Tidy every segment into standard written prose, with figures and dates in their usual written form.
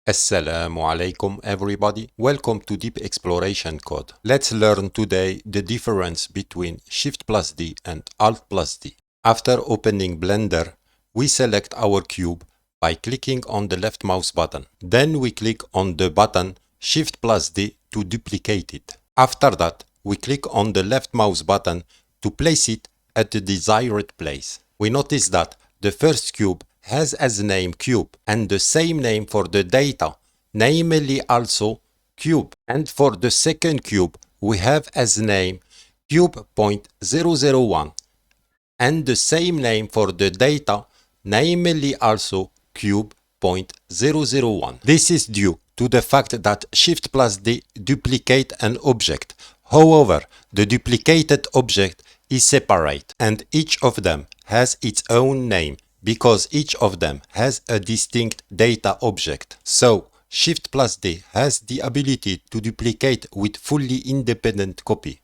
Assalamu alaikum everybody. Welcome to Deep Exploration Code. Let's learn today the difference between Shift+d and alt+d. After opening Blender, we select our cube by clicking on the left mouse button. Then we click on the button Shift+d to duplicate it. After that, we click on the left mouse button to place it at the desired place. We notice that the first cube has as name cube and the same name for the data, namely also cube. And for the second cube, we have as name cube.001 and the same name for the data, namely also cube.001. This is due to the fact that Shift+d duplicate an object. However, the duplicated object is separate and each of them has its own name because each of them has a distinct data object. So, Shift+d has the ability to duplicate with fully independent copy.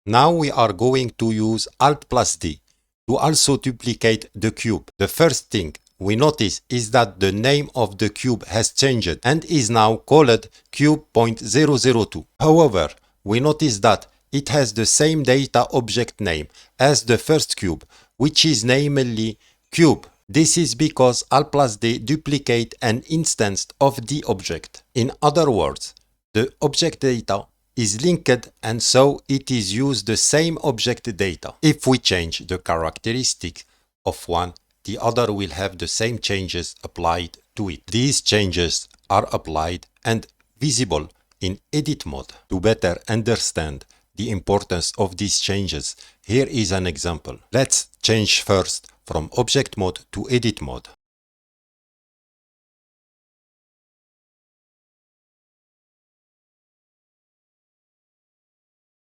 Now we are going to use alt+d to also duplicate the cube. The first thing we notice is that the name of the cube has changed and is now called cube.002. However, we notice that it has the same data object name as the first cube, which is namely cube. This is because alt+d duplicate an instance of the object. In other words, the object data is linked and so it is used the same object data. If we change the characteristic of one, the other will have the same changes applied to it. These changes are applied and visible in edit mode. To better understand the importance of these changes, here is an example. Let's change first from object mode to edit mode.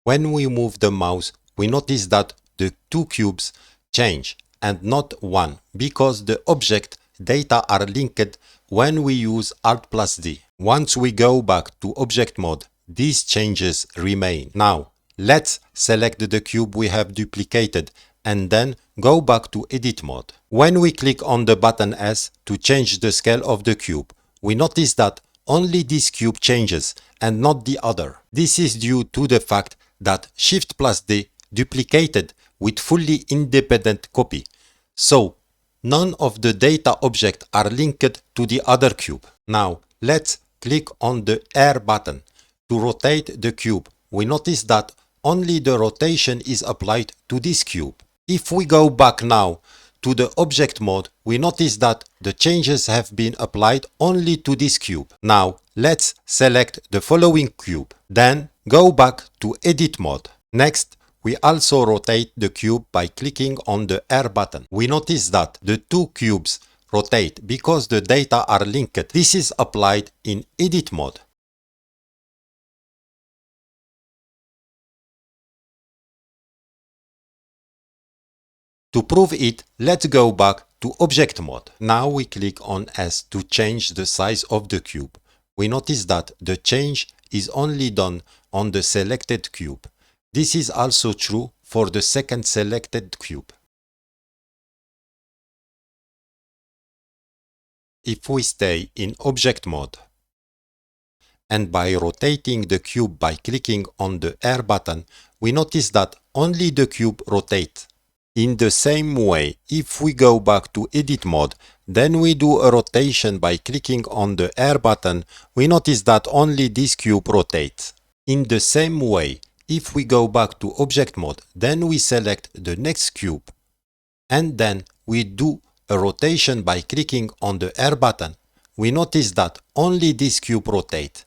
When we move the mouse, we notice that the two cubes change and not one because the object data are linked when we use alt+d. Once we go back to object mode, these changes remain. Now, let's select the cube we have duplicated and then go back to edit mode. When we click on the button S to change the scale of the cube, we notice that only this cube changes and not the other. This is due to the fact that Shift+d duplicated with fully independent copy. So, none of the data objects are linked to the other cube. Now, let's click on the R button to rotate the cube. We notice that only the rotation is applied to this cube. If we go back now to the object mode, we notice that the changes have been applied only to this cube. Now, let's select the following cube. Then, go back to edit mode. Next, we also rotate the cube by clicking on the R button. We notice that the two cubes rotate because the data are linked. This is applied in edit mode. To prove it, let's go back to object mode. Now we click on S to change the size of the cube. We notice that the change is only done on the selected cube. This is also true for the second selected cube. If we stay in object mode and by rotating the cube by clicking on the R button, we notice that only the cube rotates. In the same way, if we go back to edit mode, then we do a rotation by clicking on the R button, we notice that only this cube rotates. In the same way, if we go back to object mode, then we select the next cube and then we do a rotation by clicking on the R button, we notice that only this cube rotates.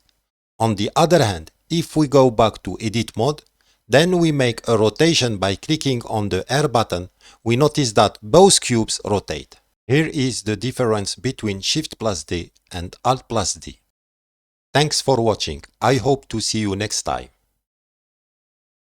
On the other hand, if we go back to edit mode, then we make a rotation by clicking on the R button, we notice that both cubes rotate. Here is the difference between Shift+d and alt+d. Thanks for watching. I hope to see you next time.